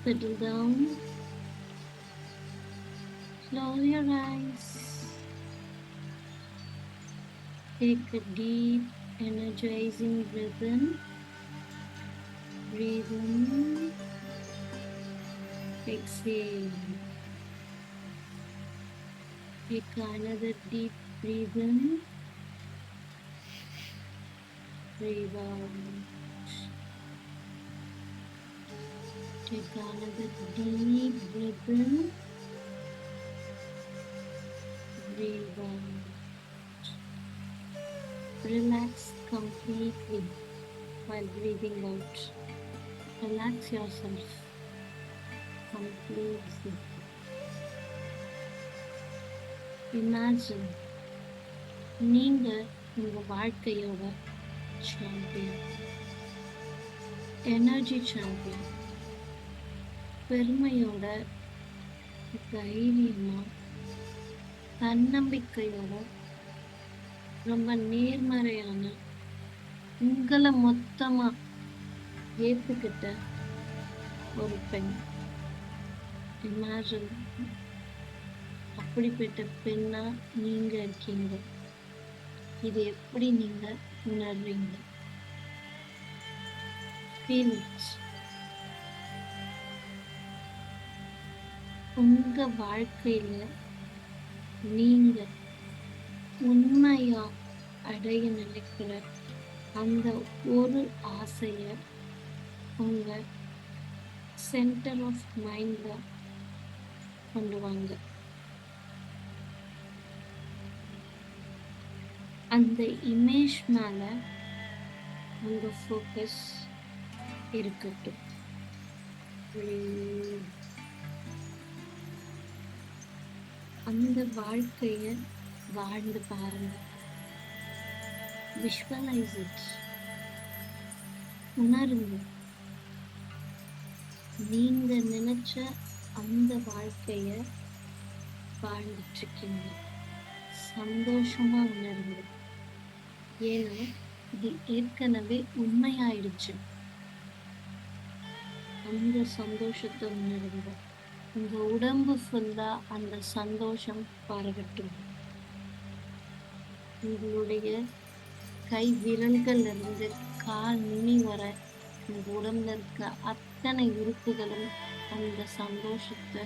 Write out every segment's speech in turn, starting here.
Settle down, close your eyes, take a deep, energizing breath in, breathe in, exhale. Take another deep breath in, breathe out. Take another deep breath in, breathe out. Relax completely while breathing out. Relax yourself completely. Imagine நீங்க உங்க வாழ்க்கையோட champion, energy champion. பெருமையோட, தைரியமா, தன்னம்பிக்கையோட, ரொம்ப நேர்மறையான, உங்களை மொத்தமா ஏத்துக்கிட்ட ஒரு பெண். இமேஜின் அப்படிப்பட்ட பெண்ணா நீங்க இருக்கீங்க. இது எப்படி நீங்க உணர்றீங்க? Feel it. உங்க வாழ்க்கையில நீங்க உண்மையா அடைய நினைக்கிற அந்த ஒரு ஆசைய உங்க சென்டர் ஆஃப் மைண்ட்ல கொண்டு வாங்க. அந்த இமேஜ் மேல உங்க ஃபோக்கஸ் இருக்கட்டும். அந்த வாழ்க்கைய வாழ்ந்து பாருங்க. Visualise it. உணருங்க. நீங்க நினைச்ச அந்த வாழ்க்கைய வாழ்ந்துட்டு இருக்கீங்க. சந்தோஷமா உணருங்க. ஏன்னா இது ஏற்கனவே உண்மையாயிடுச்சு. அந்த சந்தோஷத்தை உணருங்க. உங்க உடம்பு ஃபுல்லா அந்த சந்தோஷம் பரவட்டும். உங்களுடைய கை விரல்கள் இருந்து கால் நுனி வர உங்க உடம்புல இருக்க அத்தனை உறுப்புகளும் அந்த சந்தோஷத்தை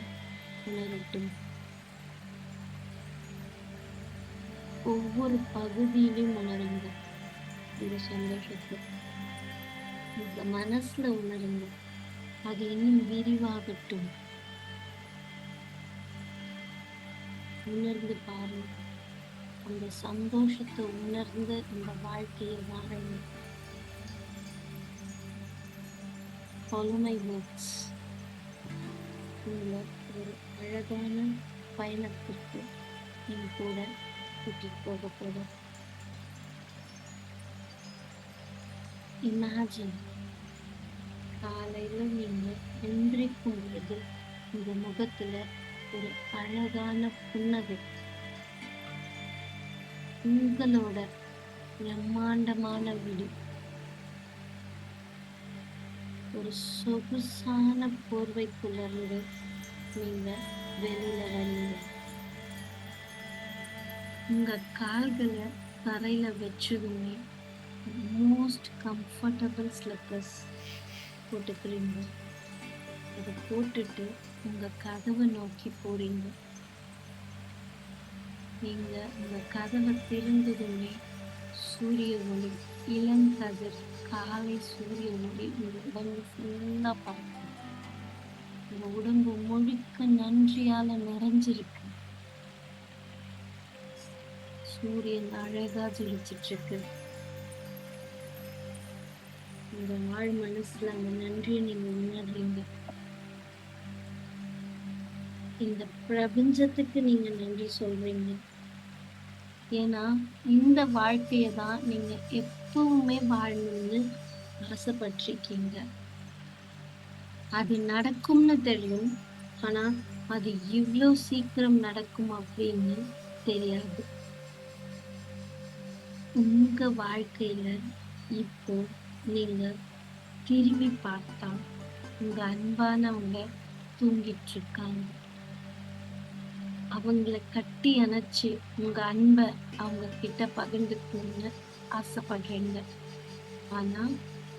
உணரட்டும். ஒவ்வொரு பகுதியிலும் உணருங்க இந்த சந்தோஷத்தை. உங்க மனசுல உணருங்க. அது இன்னும் விரிவாகட்டும். உணர்ந்து பாருங்க. அந்த சந்தோஷத்தை உணர்ந்து இந்த வாழ்க்கையை வாழுங்க. Follow my words. உங்களை ஒரு அழகான பயணத்திற்கு என் கூட கூட்டிட்டு போக போதும். இமேஜின் காலையில நீங்க எந்திரிக்கும் பொழுது உங்க முகத்துல ஒரு அழகான புன்னகை. உங்களோட பிரம்மாண்டமான வீடு ஒரு சொகுசான போர்வைக்குள்ள இருந்து நீங்க வெளியில வரீங்க. உங்க கால்களை தரையில வச்சதுமே மோஸ்ட் கம்ஃபர்டபுள் ஸ்லிப்பர்ஸ் போட்டுக்கிறீங்க. அதை போட்டுட்டு உங்க கதவை நோக்கி போறீங்க. நீங்க உங்க கதவை திறந்ததுமே சூரிய ஒளி, இளங்கதிர், காலை சூரிய ஒளி உங்க உடம்பு ஃபுல்லா பார்க்கும். உங்க உடம்பு முழுக்க நன்றியால நிறைஞ்சிருக்கு. சூரியன் அழகா ஜொலிச்சிட்டு இருக்கு. உங்க ஆழ் மனசுல அந்த நன்றியை நீங்க உணர்றீங்க. இந்த பிரபஞ்சத்துக்கு நீங்க நன்றி சொல்றீங்க. ஏன்னா இந்த வாழ்க்கைய தான் நீங்க எப்பவுமே வாழணும்னு ஆசைப்பட்டிருக்கீங்க. அது நடக்கும்னு தெரியும். ஆனா அது இவ்வளோ சீக்கிரம் நடக்கும் அப்படின்னு தெரியாது. உங்க வாழ்க்கையில இப்போ நீங்க திரும்பி பார்த்தா உங்க அன்பானவங்க தூங்கிட்டு இருக்காங்க. அவங்கள கட்டி அணைச்சு உங்க அன்ப அவங்க கிட்ட பகிர்ந்துக்கணும்னு ஆசைப்படுறீங்க. ஆனா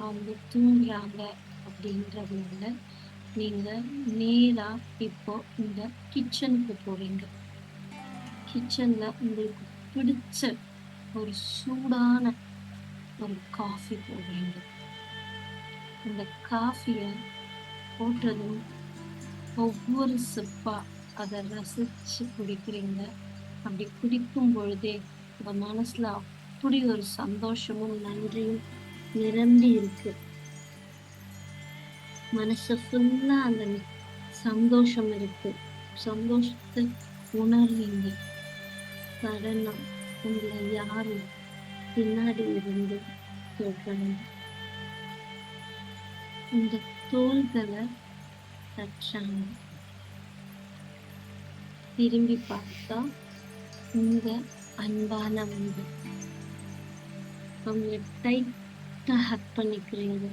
அவங்க தூங்குறாங்க அப்படின்றதுனால நீங்க நேரா இப்போ இந்த கிச்சனுக்கு போறீங்க. கிச்சன்ல உங்களுக்கு பிடிச்ச ஒரு சூடான ஒரு காஃபி போடுறீங்க. அந்த காஃபிய போட்டதும் ஒவ்வொரு சிப்பா அதை ரசிச்சு குடிக்கிறீங்க. அப்படி குடிக்கும் பொழுதே உங்க மனசுல அப்படி ஒரு சந்தோஷமும் நன்றியும் நிரம்பி இருக்கு. மனசு ஃபுல்லா அந்த சந்தோஷம் இருக்கு. சந்தோஷத்தை உணர்வீங்க. சடனா உங்களை யாரும் பின்னாடி இருந்து தொடுறாங்க. உங்க தோள்களை தட்டுறாங்க. திரும்பி பார்த்தா உங்க அன்பானவங்க. அவங்களை டைட்டா ஹக் பண்ணிக்கிறீங்க.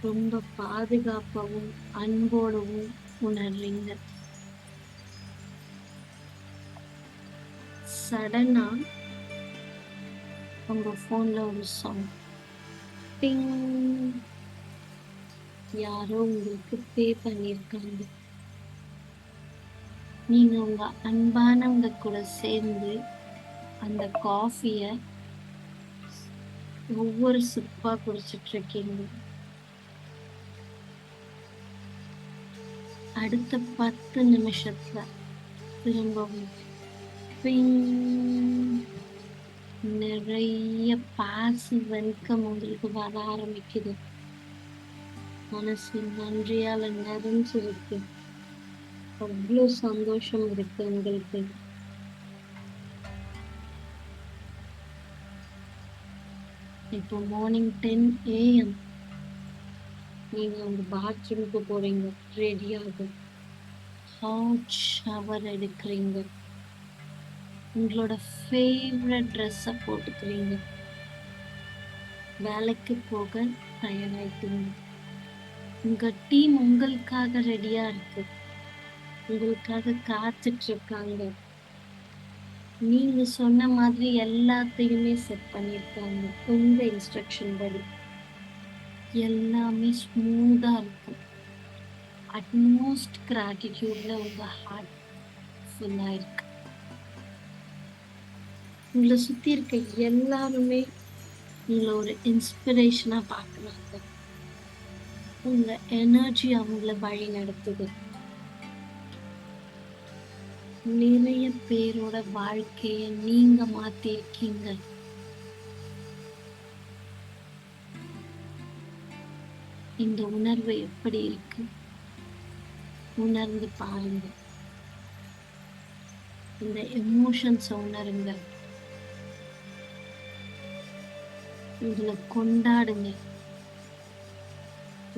ரொம்ப பாதுகாப்பாவும் அன்போடவும் உணர்றீங்க. சடனா உங்க போன்ல ஒரு சாங் பிங். யாரோ உங்களுக்கு பே பண்ணிருக்காங்க. நீங்க உங்க அன்பானவங்க கூட சேர்ந்து அந்த காஃபிய ஒவ்வொரு சிப்பா குடிச்சிட்டு இருக்கீங்க. அடுத்த 10 நிமிஷத்துல திரும்பவும் பிங். நிறைய பாசிவ் வெல்கம் உங்களுக்கு வர ஆரம்பிக்குது. மனசு நன்றியால நிறைஞ்சிருக்கு. அவ்வளோ சந்தோஷம் இருக்கு உங்களுக்கு. இப்போ மார்னிங் 10 AM நீங்க உங்க பாத்ரூமுக்கு போறீங்க. ரெடியாக ஹாட் ஷவர் எடுக்கிறீங்க. உங்களோட ஃபேவரட் ட்ரெஸ்ஸை போட்டுக்கிறீங்க. வேலைக்கு போக தயாராயிட்டீங்க. உங்க டீம் உங்களுக்காக ரெடியா இருக்கு. உங்களுக்காக காத்துட்டு இருக்காங்க. நீங்க சொன்ன மாதிரி எல்லாத்தையுமே செட் பண்ணிருக்காங்க. உங்க இன்ஸ்ட்ரக்ஷன் படி எல்லாமே ஸ்மூதா இருக்கும். அட்மோஸ்ட் கிராட்டிடியூட்ல உங்க ஹார்ட் ஃபுல்லா இருக்கு. உங்களை சுத்தி இருக்க எல்லாருமே உங்களை ஒரு இன்ஸ்பிரேஷனா பாக்குறாங்க. உங்க எனர்ஜி அவங்கள வழி நடத்துது. நிறைய பேரோட வாழ்க்கைய நீங்க மாத்திருக்கீங்க. இந்த உணர்வு எப்படி இருக்கு உணர்ந்து பாருங்க. இந்த எமோஷன்ஸ உணருங்க. உங்களை கொண்டாடுங்க.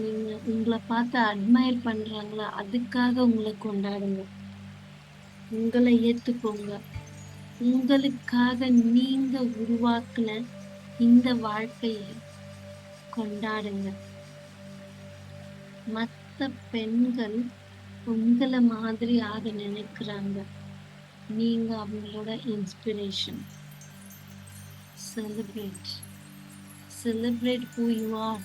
நீங்க உங்களை பார்த்து அட்மையர் பண்றாங்களா, அதுக்காக உங்களை கொண்டாடுங்க. உங்களை ஏத்துக்கோங்க. உங்களுக்காக நீங்க உருவாக்குன இந்த வாழ்க்கைய கொண்டாடுங்க. மத்த பெண்கள் உங்களை மாதிரி ஆக நினைக்கிறாங்க. நீங்க அவங்களோட inspiration. Celebrate. Celebrate who you are.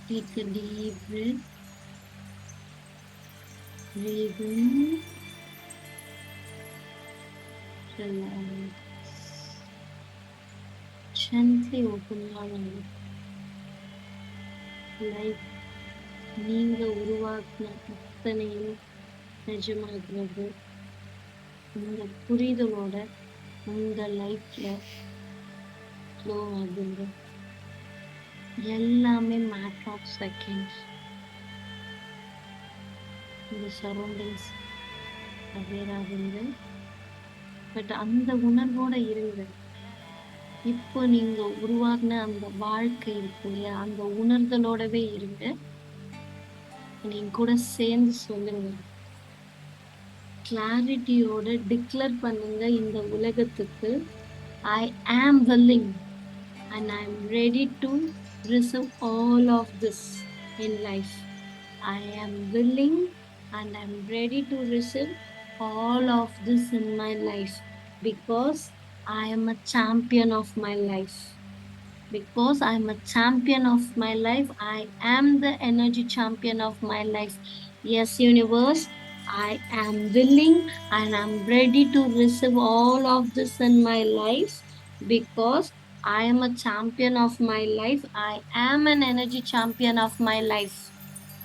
Take a deep breath. Breathe in. Relax. Gently open your eyes. Life நீங்க உருவாக்கின அத்தனையும் நிஜமாகிறது. உங்க புரிதலோட உங்க லைஃப்ல ஃப்ளோ ஆகுங்க. எல்லாமே மேட்டர் ஆஃப் செகண்ட்ஸ். இந்த சரௌண்டிங்ஸ் அவேர் ஆகுங்க. பட் அந்த உணர்வோட இருங்க. இப்போ நீங்க உருவாக்குன அந்த வாழ்க்கை இருக்கு இல்லையா, அந்த உணர்தலோடவே இருங்க. நீங்க கூட சேர்ந்து சொல்லுங்க, கிளாரிட்டியோட டிக்ளேர் பண்ணுங்க இந்த உலகத்துக்கு. ஐ ஆம் willing and I'm ready to receive all of this in life. I am willing and I'm ready to receive all of this in my life because I am a champion of my life. Because I'm a champion of my life. I am the energy champion of my life. Yes, universe, I am willing and I'm ready to receive all of this in my life because I am a champion of my life. I am an energy champion of my life.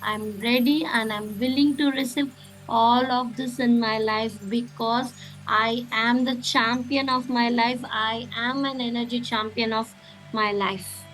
I'm ready and I'm willing to receive all of this in my life because I am the champion of my life. I am an energy champion of my life.